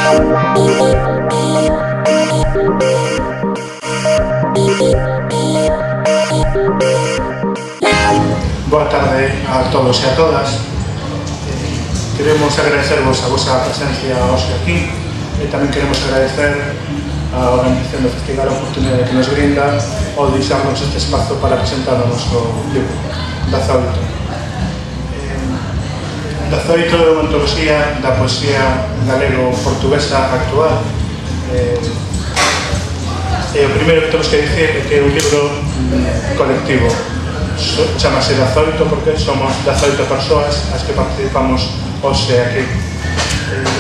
Boa tarde a todos e a todas. Queremos agradecervos a vosa presencia hoxe aquí e tamén queremos agradecer a organización do festival a oportunidade que nos brinda ao deixarnos este espazo para presentar o noso libro, Dazoito. Dazoito é unha antoloxía da poesía galego-portuguesa actual. E o primeiro que temos que dicir é que é un libro colectivo. Chamase Dazoito porque somos 18 persoas as que participamos hoxe aquí.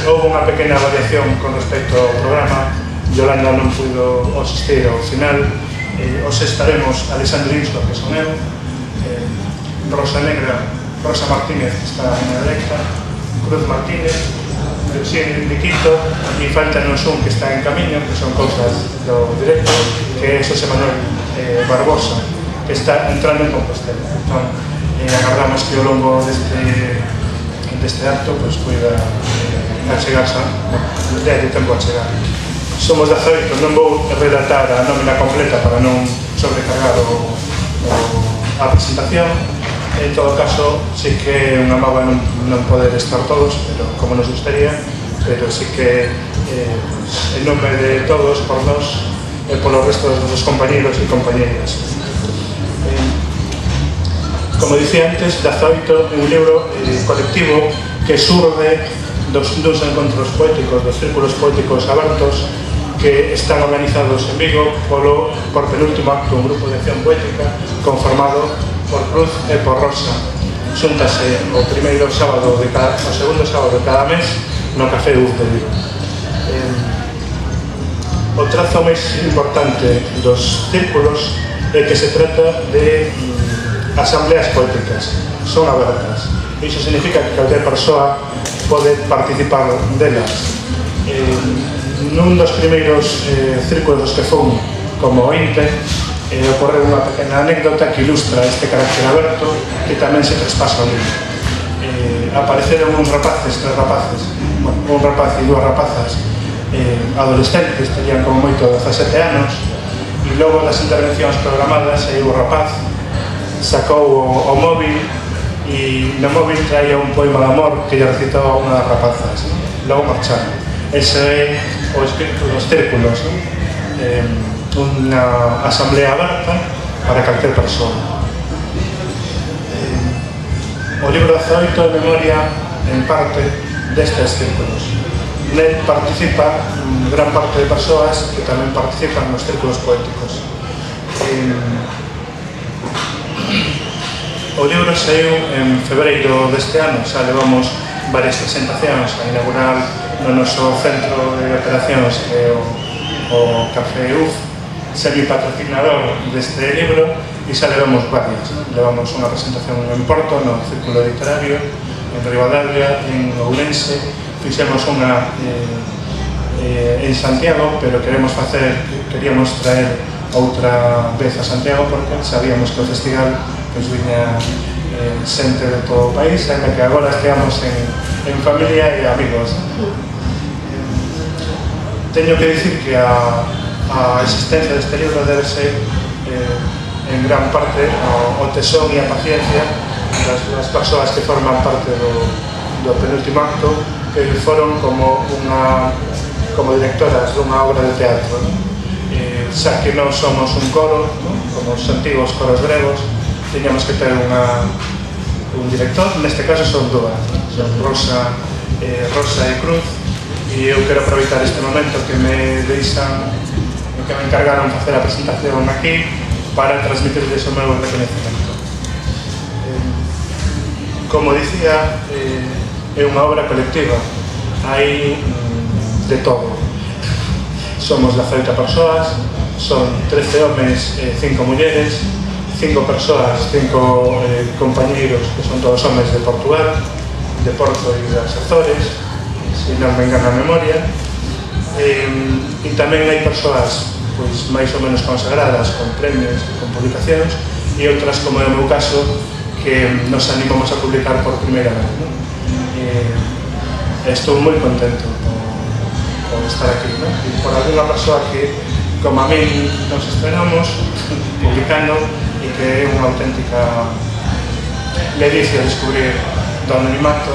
Houve unha pequena variación con respecto ao programa. Yolanda non puido asistir ao final. Hoxe estaremos Alexandre Insco, que son eu, Rosa Negra, Rosa Martínez, que está na derecha, Cruz Martínez, Virginia Liquito, e faltanos un que está en camiño, que son cousas do directo, que é Xosé Manuel Barbosa, que está entrando en Compostela. Entón, agardamos que ao longo deste acto poida achegarse, de tempo a chegar. Somos 18, non vou relatar a nómina completa para non sobrecargar a presentación. En todo caso, sí que é unha mágoa non poder estar todos, pero como nos gustaría, pero sí que en nome de todos, por nós e polo resto dos compañeros e compañeras. Como dicía antes, Dazoito é un libro colectivo que surde dos encontros poéticos, dos círculos poéticos abertos que están organizados en Vigo por penúltimo acto un grupo de acción poética conformado por Cruz e por Rosa. Xúntase o segundo sábado de cada mes no Café Uf de Vigo. O trazo máis importante dos círculos é que se trata de asambleas poéticas, son abertas. Iso significa que calquer persoa pode participar delas. Nun dos primeiros círculos que fun como ointe, ocorreu unha pequena anécdota que ilustra este carácter aberto que tamén se traspasa ao libro. Apareceron tres rapaces, un rapaz e dúas rapazas adolescentes, tenían como moito 17 anos, e logo das intervencións programadas o rapaz sacou o móvil e no móvil traía un poema de amor que lle recitou a unha das rapazas. Logo marcharon. Ese é o espírito dos círculos, unha asamblea aberta para calquer persoa. O libro 18 é memoria, en parte, destes círculos. Nel participa gran parte de persoas que tamén participan nos círculos poéticos. O libro saiu en febreiro deste ano, xa levamos varias presentacións a inaugurar no noso centro de operacións que é o Café Uf, semi-patrocinador deste libro, e xa levamos varias. Levamos unha presentación en Porto, no Círculo Literario, en Ribadavia, en Ourense, fixemos unha en Santiago, pero queríamos traer outra vez a Santiago porque sabíamos que o festival viña xente de todo o país, ainda que agora esteamos en familia e amigos. Teño que dicir que a existencia deste libro debe ser en gran parte o tesón e a paciencia das persoas que forman parte do penúltimo acto, que foron como directoras dunha obra de teatro. Xa que non somos un coro, como os antigos coros gregos, teñamos que ter un director, neste caso son dúas, son Rosa e Cruz, e eu quero aproveitar este momento que me encargaron facer a presentación aquí para transmitirles o meu reconhecimento. Como dicía, é unha obra colectiva, hai de todo. Somos 18 persoas, son 13 homes e 5 mulleres, 5 persoas, 5 compañeiros que son todos homes de Portugal, de Porto e das Azores, se non me engana a memoria, e tamén hai persoas máis ou menos consagradas, con premios, con publicacións, e outras, como é o meu caso, que nos animamos a publicar por primeira vez. Estou moi contento estar aquí, ¿no? E por alguna persoa que, como a mí, nos estrenamos publicando e que é unha auténtica ledicia descubrir do anonimato,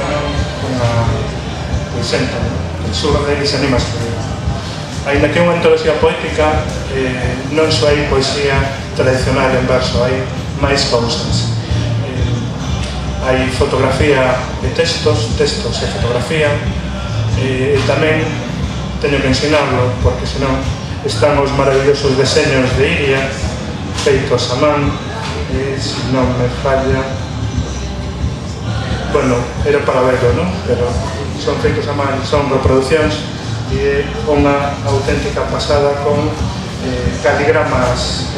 unha poesenta, que surde e se anima a escribir. Ainda que é unha antoloxía poética, non só hai poesía tradicional en verso, hai máis cousas. Hai fotografía de textos e fotografía, e tamén teño que ensinarlo, porque senón están os maravillosos deseños de Iria, feitos a man, se non me falla, bueno, era para verlo, non? Pero son feitos a man, son reproduccións, e unha auténtica pasada con caligramas,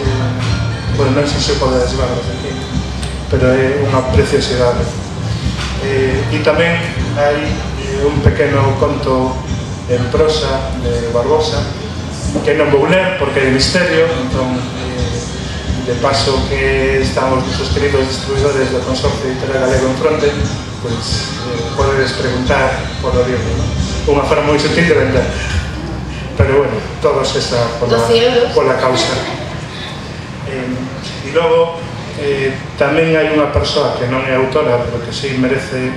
bueno, non sei se podedes verlos aquí, pero é unha preciosidade. E tamén hai un pequeno conto en prosa de Barbosa que non vou ler porque é de misterio, entón de paso que estamos nosos queridos distribuidores do Consorcio Editorial Galego en fronte, pois podedes preguntar polo libro, unha forma moi sutil de vender, pero bueno, todos esa pola causa. E logo tamén hai unha persoa que non é autora, pero que sí merece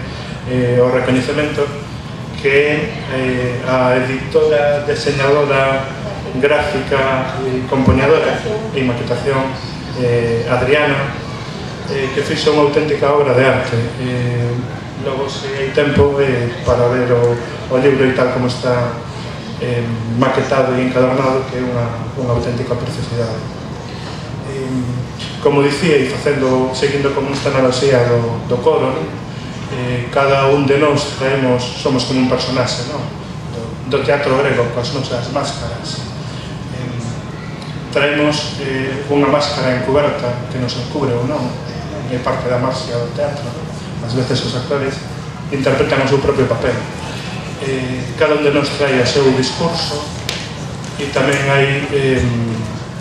o recoñecemento, que é a editora, deseñadora, gráfica e compoñadora e maquetación Adriana, que fixo unha auténtica obra de arte. Logo, se hai tempo para ver o libro e tal como está maquetado e encadernado, que é unha auténtica preciosidade. Como dicía, e seguindo como esta analoxía do coro, cada un de nós somos como un personaxe do teatro grego coas nosas máscaras. Traemos unha máscara encuberta que nos encubre ou non, é parte da marxia do teatro. Ás veces os actores interpretan o seu propio papel. Cada un de nós trae o seu discurso e tamén hai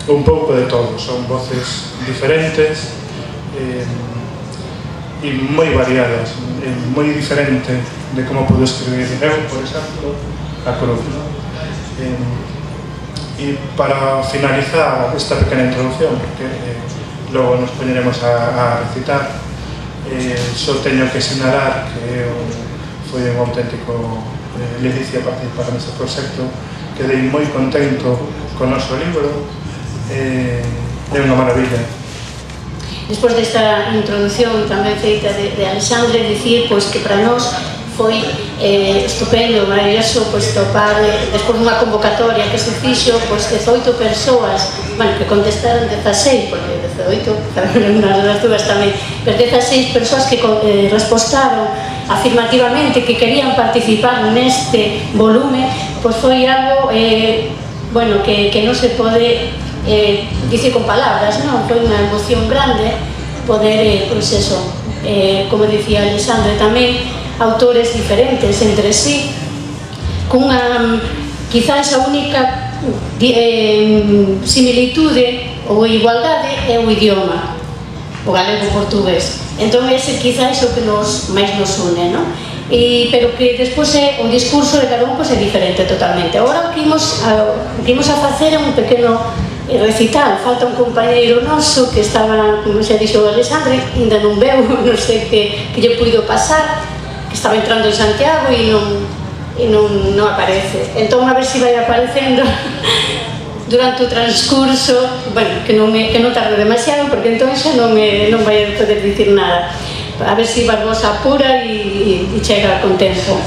un pouco de todo, son voces diferentes e moi variadas, moi diferente de como podo escribir eu, por exemplo, a cruz. E para finalizar esta pequena introducción, porque logo nos poñeremos a recitar, só teño que sinalar que foi un auténtico ledicia participar neste proxecto. Quedei moi contento con o noso libro, é unha maravilla. Despois desta introducción tamén feita de Alexandre, dicir que para nós foi estupendo, maravilloso topar, despois dunha convocatoria que se fixo, 18 persoas, que contestaron 16, porque 18, sabemos as dúas tamén, pero 16 persoas que respostaron afirmativamente que querían participar neste volume, foi algo que non se pode dicir con palabras, non? Foi unha emoción grande poder, como dicía Alexandre tamén, autores diferentes entre sí, cunha quizás a única similitude ou igualdade é o idioma, o galego portugués. Entón ese quizás é o que máis nos une, non? Pero que despois o discurso de cada un é diferente totalmente. Agora o que imos a facer é un pequeno recital. Falta un compañeiro noso que estaba, como xa dixo o Alexandre, ainda non veu, non sei que lle puido pasar, que estaba entrando en Santiago e non aparece. Entón a ver se vai aparecendo durante o transcurso, que non tarde demasiado, porque entón xa non vai poder dicir nada. A ver se Barbosa apura e chega con tempo.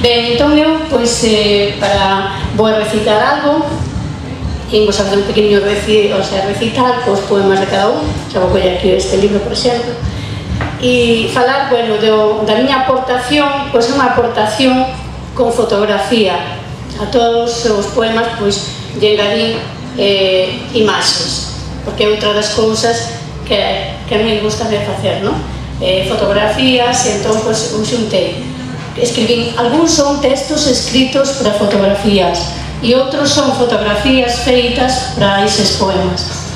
Ben, entón eu, vou a recitar algo, imos a fazer un pequeno recital cos poemas de cada un, xa vou coller aquí este libro, por exemplo, e falar, da miña aportación, é unha aportación con fotografía. A todos os poemas, lle engadín imaxes, porque é outra das cousas que a mí me gusta facer, non? Fotografías, e entón, o xuntei. Escribín, algúns son textos escritos para fotografías, e outros son fotografías feitas para eses poemas.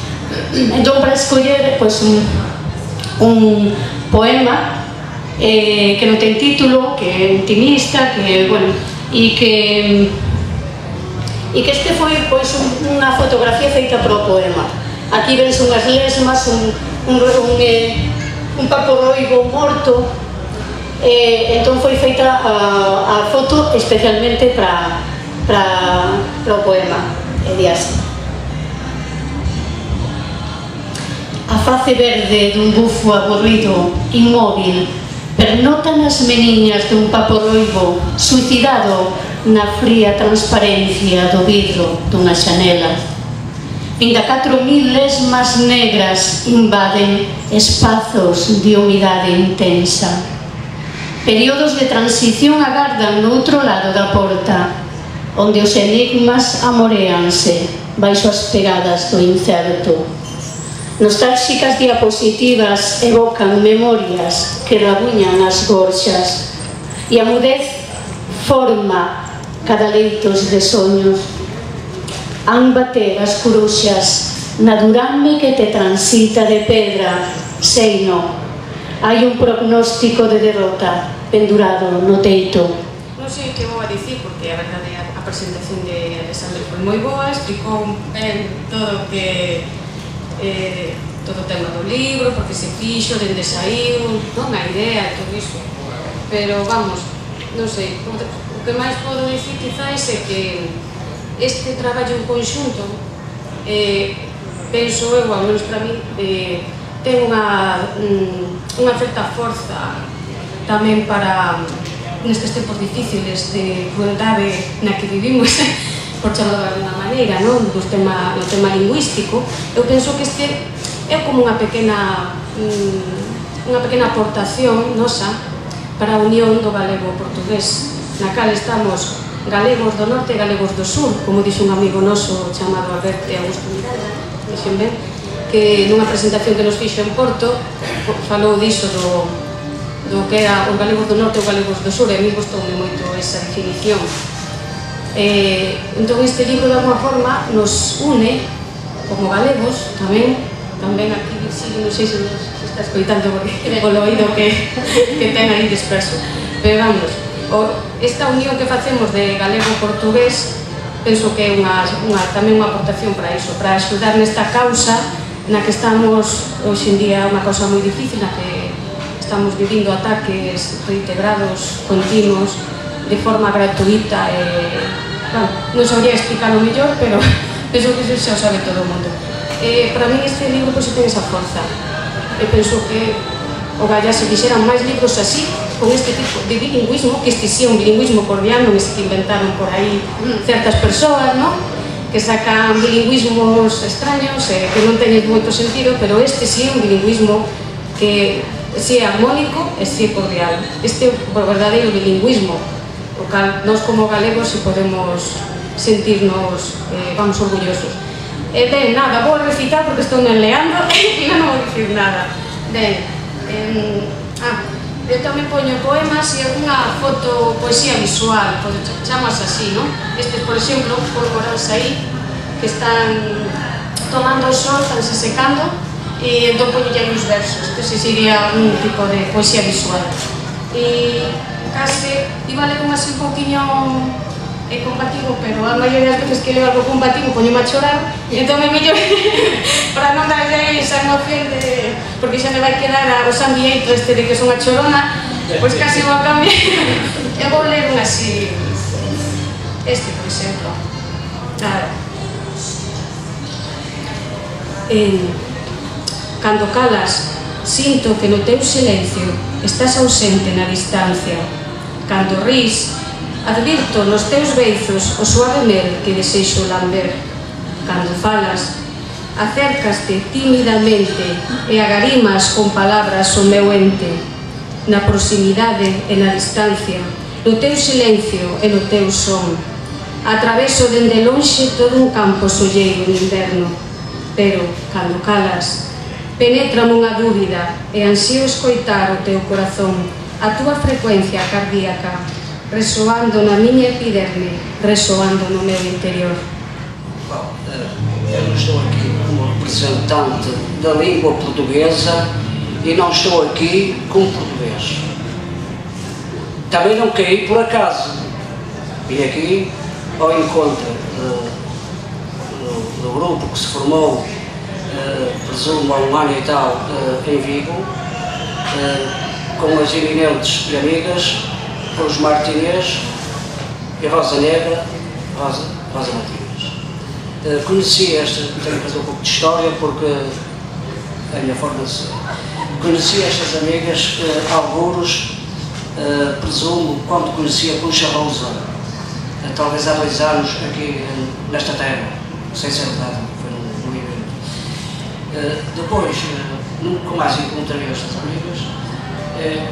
Entón, para escoller, un poema que non ten título, que é intimista, e que e que este foi unha fotografía feita para o poema. Aquí vense unhas lesmas, un paporroibo morto, entón foi feita a foto especialmente para o poema, e di así. A face verde dun bufo aburrido, inmóvil, pernotan as meniñas dun paporroibo suicidado na fría transparencia do vidro dunha xanela. 24.000 lesmas negras invaden espazos de humidade intensa. Períodos de transición agardan no outro lado da porta, onde os enigmas amoréanse baixo as pegadas do incerto. Nostálxicas diapositivas evocan memorias que rabuñan as gorxas, e a mudez forma cada leitos de soños. Han bater as curuxas na durame que te transita de pedra, seino. Hai un prognóstico de derrota pendurado no teito. Non sei o que vou a dicir, porque a verdade a presentación de Alexandre foi moi boa, explicou ben todo o que todo o tema do libro, porque se fixo, dende saiu, non a idea, todo iso. Pero vamos, non sei, o que máis podo dicir quizás é que este traballo en conxunto, penso eu, ao menos para mí, ten unha certa forza tamén para nestes tempos difíciles de crueldade na que vivimos, por chamarlo de alguna maneira, no tema lingüístico. Eu penso que este é como unha pequena aportación nosa para a unión do galego-portugués, na cal estamos galegos do norte e galegos do sur, como dixo un amigo noso chamado Alberto Augusto Miranda, dixen ben, que nunha presentación que nos fixo en Porto falou diso do que era os galegos do norte e os galegos do sur, e a mí gustoume moito esa definición. Entón este libro de alguma forma nos une como galegos tamén aquí non sei se está escoitando polo oído que ten aí disperso, pero vamos, esta unión que facemos de galego-portugués penso que é tamén unha aportación para iso, para axudar nesta causa na que estamos hoxe en día, unha causa moi difícil, na que estamos vivindo ataques reiterados, continuos, de forma gratuita e, bueno, non sabría explicarlo mellor, pero penso que iso xa o sabe todo o mundo. Para mí este libro pois ten esa forza, e penso que o galla se fixeran máis libros así, con este tipo de bilingüismo, que este sí é un bilingüismo cordial, non é que inventaron por aí certas persoas, non? Que sacan bilingüismos extraños, que non teñen moito sentido, pero este sí é un bilingüismo que sí é armónico e sí é cordial. Este é o verdadeiro bilingüismo, o cal nós como galegos si podemos sentirnos, vamos, orgullosos. Ben, nada, vou recitar porque estou leando e non vou dicir nada. Ben, eu tamén poño poemas e unha foto, poesía visual, chamas así, non? Estes, por exemplo, polvoráns aí, que están tomando o sol, están se secando, e entón poño ya uns versos. Este sería un tipo de poesía visual. E case, iba a ler un así un poquinho combativo, pero a maioría das veces que leo algo combativo poño a chorar, e entón é mellor para non darlle esa emoción de... porque xa me vai quedar o xambieito este de que son a chorona, pois casi vou a cambiar. Eu vou ler un así, este, por exemplo. Cando calas, sinto que no teu silencio estás ausente na distancia. Cando rís, advirto nos teus beizos o suave mel que desexo lamber. Cando falas, acércaste tímidamente e agarimas con palabras o meu ente. Na proximidade e na distancia, no teu silencio e no teu son. Atraveso dende lonxe todo un campo solleiro de inverno, pero, cando calas, penétrame unha dúbida e ansío escoitar o teu corazón, a túa frecuencia cardíaca, resoando na miña epiderme, resoando no meu interior. Eu estou aqui como representante da língua portuguesa e não estou aqui como português. Também não caí por acaso. Vim aqui ao encontro do grupo que se formou, presumo há um ano e tal, em Vigo, com as eminentes amigas Cruz Martínez e Rosa Negra, Rosa Martínez. Conheci tenho que fazer um pouco de história porque é a minha forma de ser. Conheci estas amigas, alguros, presumo, quando conheci a Concha Rosa, talvez há 2 anos aqui nesta terra, não sei se é verdade, foi num evento. Depois, nunca mais encontrei estas amigas,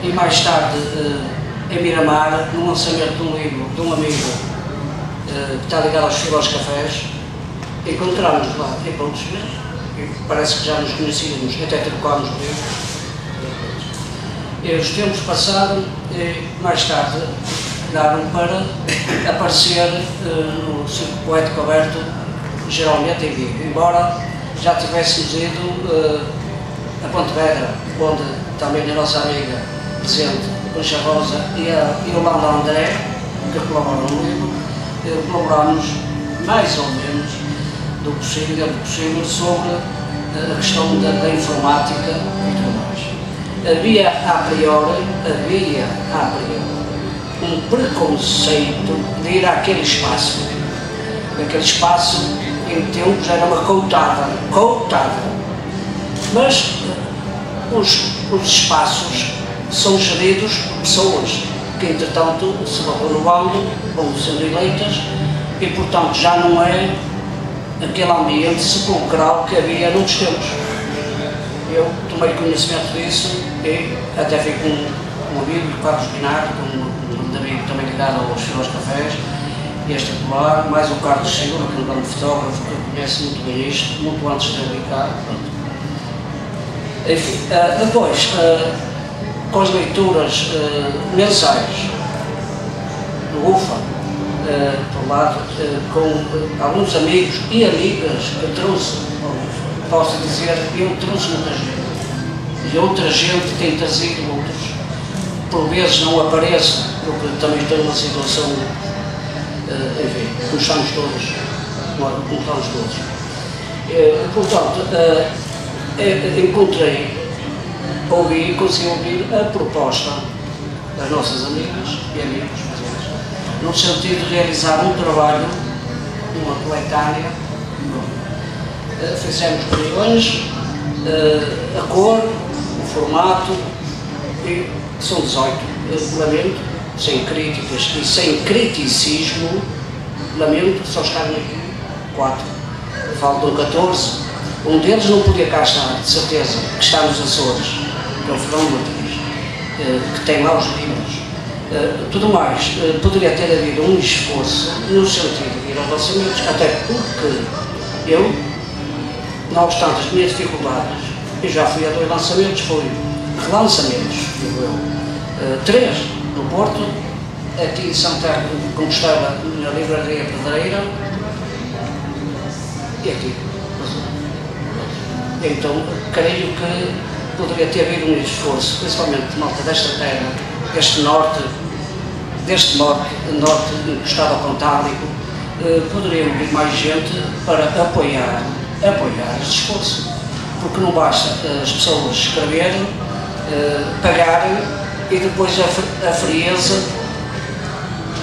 e mais tarde, em Miramar, no lançamento de um livro de um amigo que está ligado aos cafés, encontramos lá em Pontos Verdes, e parece que já nos conhecíamos, até trocámos o livro. E os tempos passaram e mais tarde daram para aparecer no Circo Poético Aberto, geralmente em Vigo, embora já tivéssemos ido a Pontevedra, onde também a nossa amiga presente, Concha Rosa, e a Yolanda André, que colaboram no livro, colaboramos mais ou menos do possível sobre a questão da informática e tudo mais. Havia a priori um preconceito de ir àquele espaço. Aquele espaço, em tempos, era uma coutada. Mas os espaços são geridos por pessoas que, entretanto, se vão renovando, vão sendo eleitas e, portanto, já não é aquele ambiente sepulcral que havia noutros tempos. Eu tomei conhecimento disso e até fui com um amigo, Carlos Bernardo, um amigo também ligado aos cafés, este popular, mais o Carlos Silva, que é um grande fotógrafo que conhece muito bem isto, muito antes de eu cá. Enfim, depois, com as leituras mensais do UFA, por lado, com alguns amigos e amigas que eu trouxe, posso dizer, eu trouxe muita gente. E outra gente tem trazido outros. Por vezes não aparece, porque também estou numa situação, enfim, como estamos todos. Portanto, consegui ouvir a proposta das nossas amigas e amigos, no sentido de realizar um trabalho, uma coletânea. Fizemos reuniões, a cor, o formato, e são 18, lamento, sem críticas e sem criticismo, lamento, só estavam aqui 4, faltam 14, um deles não podia cá estar, de certeza, que está nos Açores, que é o Fernando Martins, que tem lá os livros. Tudo mais, poderia ter havido um esforço no sentido de ir aos lançamentos, até porque eu, não obstante as minhas dificuldades, eu já fui a 2 lançamentos, foi relançamentos, digo eu, 3 no Porto, aqui em Santiago de Compostela, na Livraria Pedreira, e aqui. Então, creio que poderia ter havido um esforço, principalmente de malta desta terra, deste norte encostado ao Cantábrico, poderia vir mais gente para apoiar este esforço, porque não basta as pessoas escreverem, pagarem e depois a frieza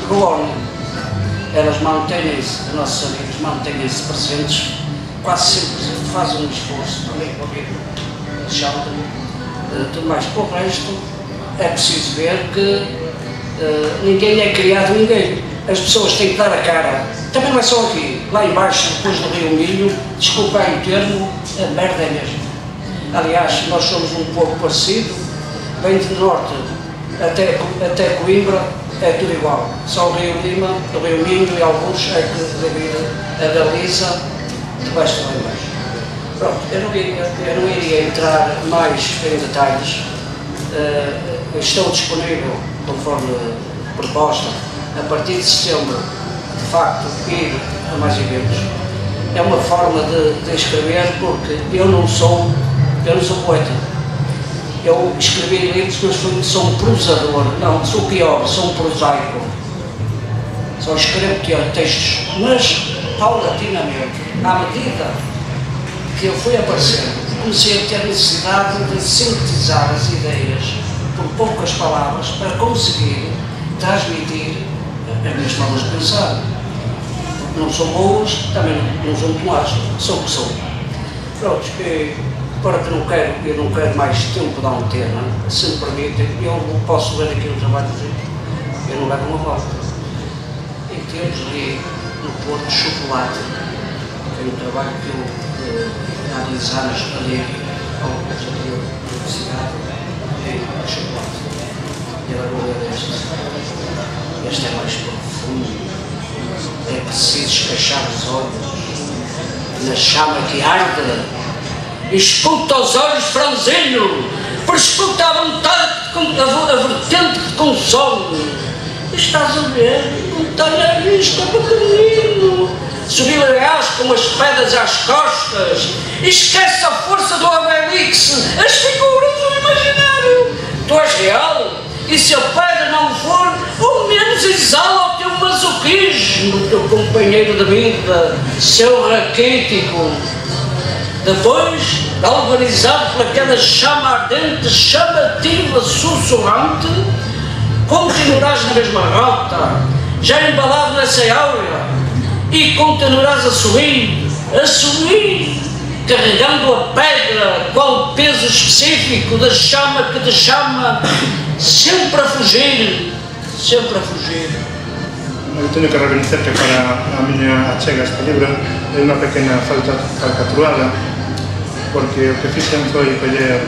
governa. Elas mantêm-se, os nossos amigos mantêm-se presentes, quase sempre fazem um esforço também para ouvir tudo mais. Por o resto, é preciso ver que ninguém é criado ninguém. As pessoas têm que dar a cara. Também não é só aqui, lá embaixo, depois do Rio Minho, desculpem o termo, a merda é mesmo. Aliás, nós somos um pouco parecido, vem de norte até Coimbra, é tudo igual. Só o Rio Lima, o Rio Minho e alguns é que devido a Galiza, de baixo lá embaixo. Pronto, eu não iria entrar mais em detalhes. Estou disponível, conforme proposta, a partir de setembro, de facto, ir a mais eventos. É uma forma de escrever, porque eu não sou poeta. Eu escrevi livros, mas sou um prosador, não, sou pior, sou um prosaico. só escrevo textos, mas paulatinamente, à medida que eu fui aparecendo, comecei a ter necessidade de sintetizar as ideias por poucas palavras para conseguir transmitir as minhas formas de pensar. Não são boas, também não são muito más, sou o que sou. Pronto, para que eu não quero mais tempo da antena, se me permitem, eu posso ver aqui um trabalho de eu não levo uma volta. Em tempos ali no Porto de Chocolate, que é um trabalho que eu há 2 anos ali ao curso da Universidade de Chocolate. E agora vou ler este é mais profundo. É preciso escachar os olhos na chama que arde. Escuta os olhos franzindo, prescuta a vontade, a vertente que consome. Estás a ver? Montanha à vista, pequenino. Subiu aliás com as pedras às costas. Esquece a força do Obelix, as figuras do imaginário. Tu és real, e se a pedra não for, ao menos exala o teu masoquismo, teu companheiro de vida, seu raquítico. Depois, galvanizado por aquela chama ardente, chamativa, sussurrante, continuarás na mesma rota, já embalado nessa áurea, e continuarás a subir, carregando a pedra, qual peso específico da chama que te chama, sempre a fugir, sempre a fugir. Eu teño que reconocer que para a miña achega este libro é unha pequena falcatruada, porque o que fixen foi coller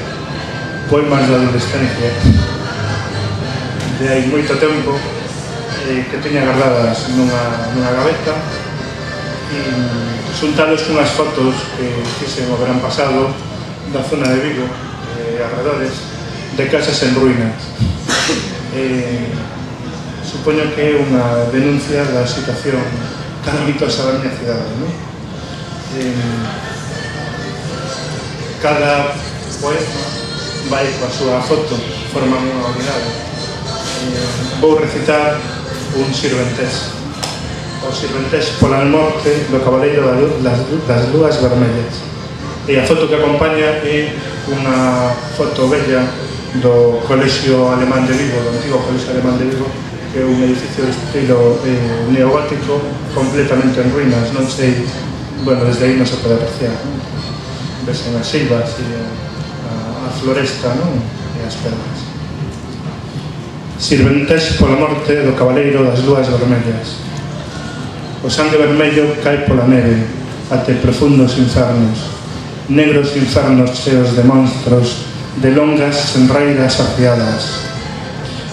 poemas da adolescencia de hai moito tempo que teña guardadas nunha gaveta e xuntalos cunhas fotos que fixen o verán pasado da zona de Vigo e arredores de casas en ruínas. Supoño que é unha denuncia da situación calamitosa da miña cidade, non? Cada poema vai coa súa foto, forman unha unidade. Vou recitar un sirventés. O sirventés pola morte do cabaleiro das lúas vermellas. E a foto que acompaña é unha foto bella do Colexio Alemán de Vigo, do antigo Colexio Alemán de Vigo, que é un edificio de estilo neogótico completamente en ruínas, non sei, bueno, desde aí non se pode apreciar, non? Vesen as silvas e a floresta, non? E as pedras. Sirventés pola morte do cabaleiro das lúas vermellas. O sangue vermello cae pola neve até profundos infernos, negros infernos cheos de monstros, de longas enrairas afiadas.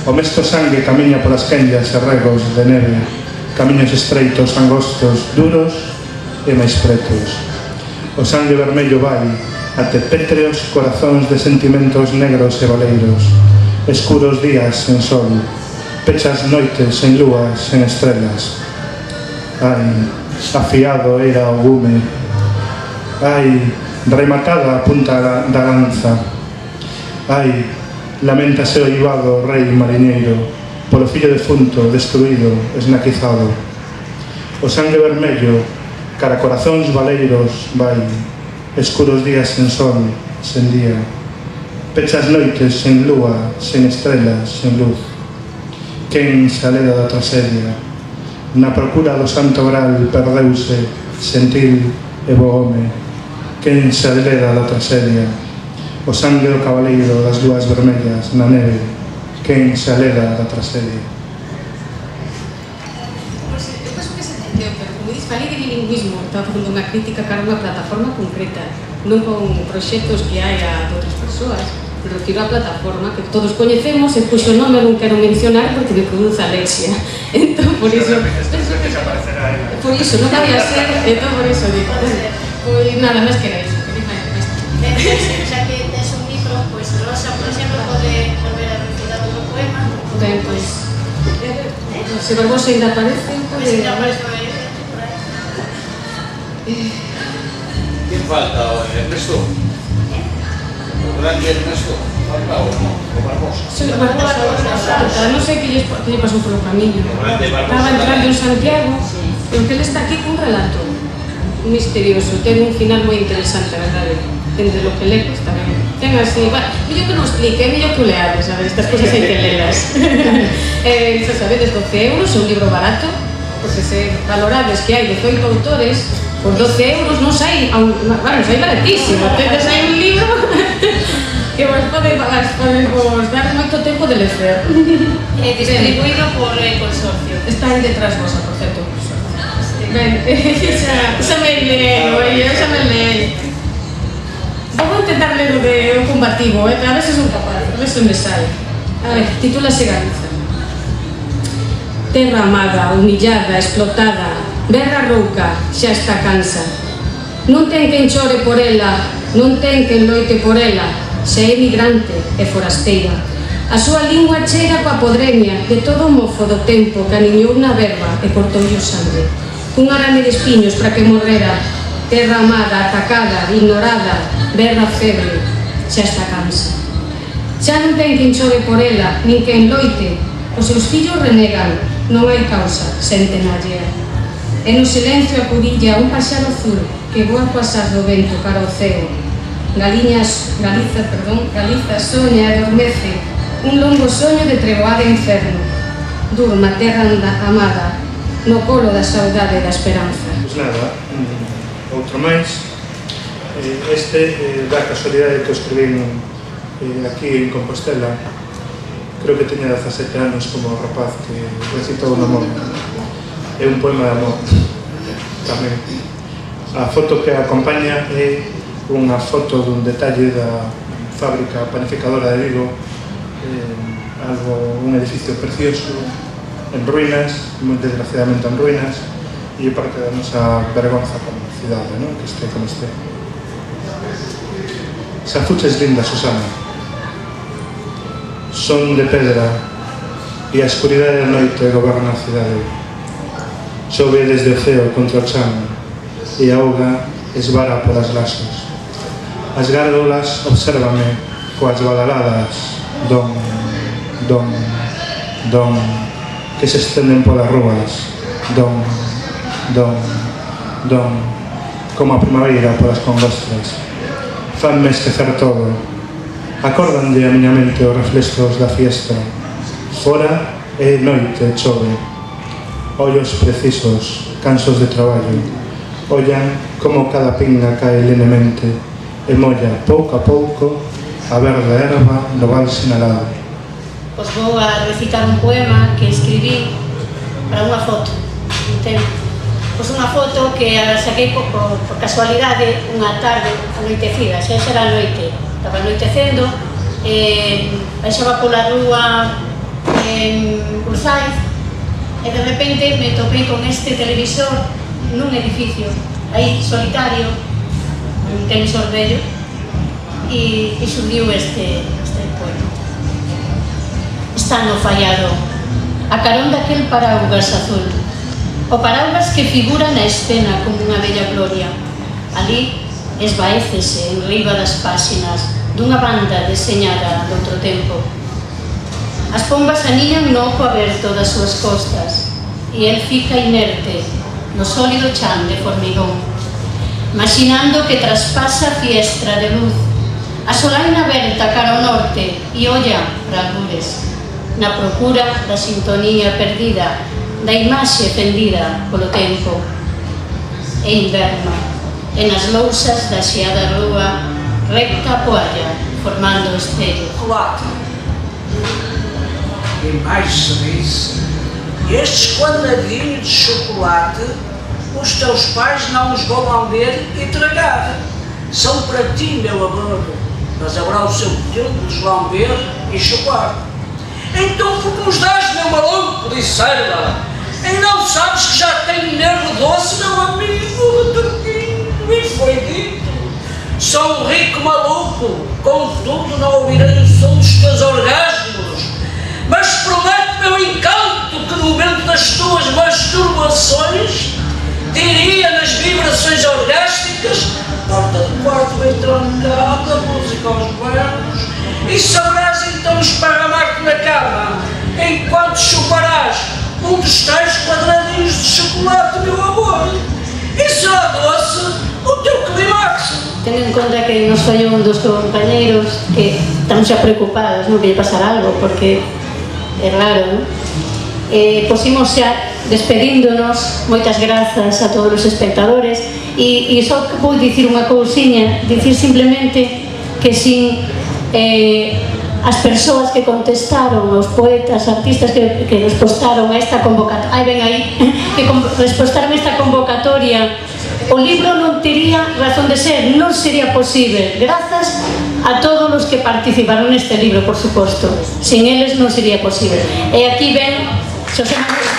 O mesto sangue camiña polas quenllas e regos de neve, camiños estreitos, angostos, duros e máis pretos. O sangue vermello vai até pétreos corazóns de sentimentos negros e valeiros, escuros días sen sol, pechas noites sen lúas, sen estrelas. Ai, afiado era o gume. Ai, rematada a punta da lanza. Ai, lamentase o ibado rei mariñeiro polo fillo defunto, destruído, esnaquizado. O sangue vermello cara corazóns valeiros vai, escuros días sen sol, sen día, pechas noites sen lúa, sen estrelas, sen luz. Quen se aleda da tragedia, na procura do santo gral perdeuse, sentil e bo home. Quen se aleda da tragedia, o sangue do cabaleiro das lúas vermellas na neve, quen se aleda da tragedia. Eu penso que se entendeu, pero como diz, falei de bilingüismo, estaba facendo unha crítica cara a unha plataforma concreta, non con proxectos que hai a outras persoas. Retiro a plataforma que todos coñecemos e puxo o nome non quero mencionar porque me produce alexia. Entón, por iso... Por iso, non cabía ser, entón por iso digo. Pois nada, máis que era iso. Xa que tes un micro, pois Rosa, por exemplo, pode volver a recitar un poema. Ben, pois... Se Barbosa ainda aparece... Pois ainda aparece por aí. ¿Quién falta hoy? ¿Ernesto? ¿El grande Ernesto? Non sei que lle pasou polo camiño. Estaba entrando en Santiago, pero que ele está aquí cun relato misterioso, ten un final moi interesante, a verdade. Entre lo que le cuesta ben. Ten así, mellor que non explique, mellor que o leades, a ver, estas cosas hai que lelas. Xa sabedes, 12 euros, é un libro barato, porque se valorades que hai 18 autores, por 12 euros non sai, bueno, sai baratísimo, tedes aí un libro que vos podemos dar moito tempo de lecer. Distribuído por el consorcio. Está aí detrás vosa, por certo. Ben, xa me leí. Vou intentar ler o de o combativo, a ver se son capaz, a ver se me sai. A ver, titúlase Galiza. Terra amada, humillada, explotada, berra rouca, xa está cansa. Non ten quen chore por ela, non ten quen loite por ela, xa é migrante e forasteira. A súa lingua chega coa podremia de todo o mofo do tempo que aniñou na verba e cortoulle o sangue. Un arame de espiños para que morrera, terra amada, atacada, ignorada, berra febre, xa está cansa. Xa non ten quen chove por ela, nin quen loite, os seus fillos renegan, non hai causa, senten allea. E no silencio acudilla un paxaro azul que voa coas as do vento cara ao ceo. Galiza soña e adormece, un longo soño de treboada e inferno. Durma terra amada, no colo da saudade e da esperanza. Pois nada, outro máis. Este, da casualidade que o escribín aquí en Compostela, creo que teña 17 anos como rapaz que recitou un amor. É un poema de amor tamén. A foto que acompaña é unha foto dun detalle da fábrica panificadora de Vigo, un edificio precioso en ruínas, moi desgraciadamente en ruínas, e é parte da nosa vergonza como cidade, non? Que este como este. Xa fuches linda, Susana. Son de pedra e a escuridade da noite goberna a cidade. Chove desde o ceo contra o chan e a auga esvara polas laxas. As gárgolas obsérvame coas badaladas don, que se estenden polas rúas, don, como a primavera polas congostras. Fanme esquecer todo. Acórdanlle a miña mente os reflexos da fiesta. Fora é noite e chove. Ollos precisos, cansos de traballo, ollan como cada pinga cae lenemente e molla pouco a pouco a verde erva no val sinalado. Os vou a recitar un poema que escribí para unha foto. Pois unha foto que a saquei por casualidade unha tarde anoitecida, xa era noite, estaba anoitecendo, baixaba pola rúa en Urzaiz e de repente me topei con este televisor nun edificio, aí solitario, un televisor bello, e xurdiu este poema. Está no fallado, a carón daquel paraugas azul, o paraugas que figura na escena como unha bella gloria. Ali esvaécese en riba das páxinas dunha banda deseñada doutro tempo. As pombas aniñan no oco aberto das súas costas e el fica inerte no sólido chan de formigón, imaginando que traspasa a fiestra de luz, a solaina aberta cara ao norte e olla para algures, na procura da sintonía perdida, da imaxe fendida polo tempo. É inverno, e nas lousas da xeada rúa recta a poalla, formando o espello. Chocolate. E mais serviço. Estes quadradinhos de chocolate, os teus pais não os vão lamber e tragar. São para ti, meu amor, mas haverá o seu tempo de os lamber e chupar. Então por que os dás, meu maluco, disse ela? E não sabes que já tenho nervo doce, meu amigo, Turquinho, me foi dito. Sou um rico maluco, contudo não ouvirei o som dos teus orgasmos, mas prometo, meu encanto, que no momento das tuas masturbações, diria nas vibrações orgásticas, porta de quarto bem trancada, música aos berros, e saberás então esparramar-te na cama, enquanto chuparás dos tais quadradinhos de chocolate, meu amor, e será doce o teu clímax. Tendo en conta que nos foi un dos compañeiros que estamos xa preocupados, non que lle pasar algo, porque é raro, non? Posimos xa despedíndonos, moitas grazas a todos os espectadores, e só vou dicir unha cousiña, dicir simplemente que sin as persoas que contestaron, os poetas, artistas que respostaron a esta convocatoria, que respostaron a esta convocatoria, o libro non tería razón de ser, non sería posible, grazas a todos os que participaron neste libro, por suposto, sin eles non sería posible. E aquí ven Xosé Manuel,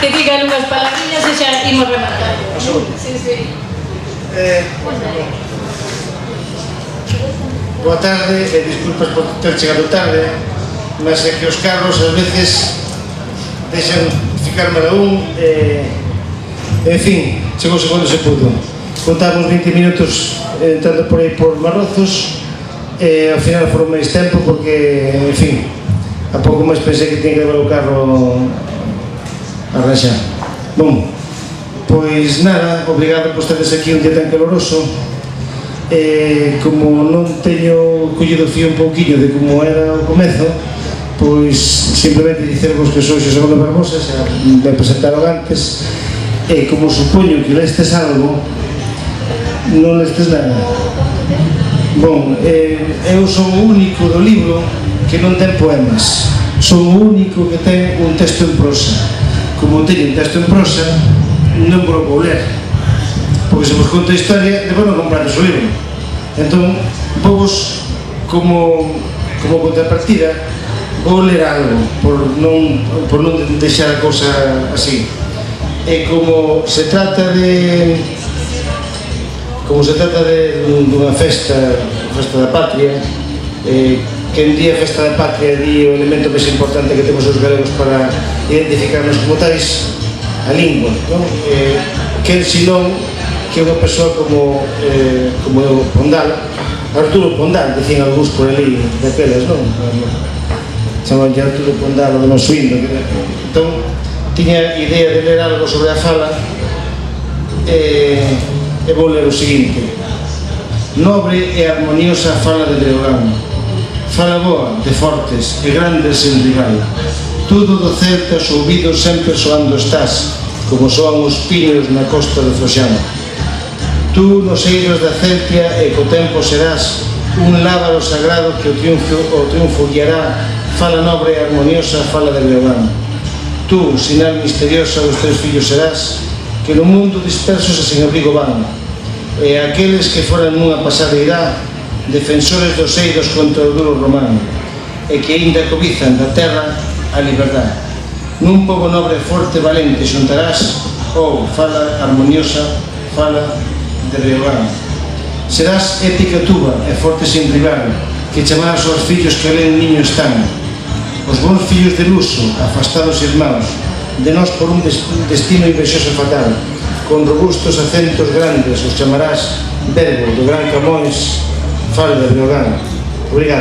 que digan unhas palabrillas e xa imos rematar. Boa tarde, disculpas por ter chegado tarde, mas é que os carros ás veces deixan ficarme a un, en fin, chegouse cando se pudo. Contamos 20 minutos entrando por aí por Marrozos, ao final foron máis tempo porque, en fin, a pouco máis pensei que tinha que levar o carro a arranxar. Bom, pois nada, obrigado por estares aquí un día tan caloroso. Como non teño collido o fío un pouquinho de como era o comezo, pois simplemente dicervos que sou Xosé Manuel Barbosa, xa me presentaron antes, e como supoño que lestes algo, non lestes nada. Bon, eu son o único do libro que non ten poemas, son o único que ten un texto en prosa. Como teño un texto en prosa, non vou ler, porque se vos conto a historia, depois non comprades o libro. Entón, vos, como contrapartida, vou ler algo, por non deixar a cousa así. E como se trata de dunha festa da patria, que en día festa da patria di o elemento máis importante que temos os galegos para identificarnos como tais, a lingua, non? Que senón que unha persoa como Pondal, Arturo Pondal, dicían algúns por ali daquelas, non? Chamaban Arturo Pondal, o do noso himno. Entón, tiña idea de ler algo sobre a fala, e vou ler o seguinte: nobre e armoniosa fala de Breogán, fala boa, de fortes e grandes sen rival. Tudo do Celta aos ouvidos sempre soando estás, como soan os piños na costa de Foxán. Tú nos eiros da Celtia e co tempo serás un lábaro sagrado que o triunfo guiará. Fala nobre e armoniosa, fala de Breogán. Tú, sinal misteriosa dos teus fillos serás, que no mundo dispersos e sen abrigo van, e aqueles que foran nunha pasada irá, defensores dos eiros contra o duro romano, e que aínda cobizan da terra a liberdade. Nun pobo nobre, forte, valente xuntarás, fala armoniosa, fala de Breogán. Serás épica tuba e forte sin rival, que chamarás aos fillos que alén niño están, os bons fillos de Luso, afastados irmãos, de nós por un destino invejoso fatal, con robustos acentos grandes os chamarás verbo do gran Camões, fala de Breogán. Obrigado.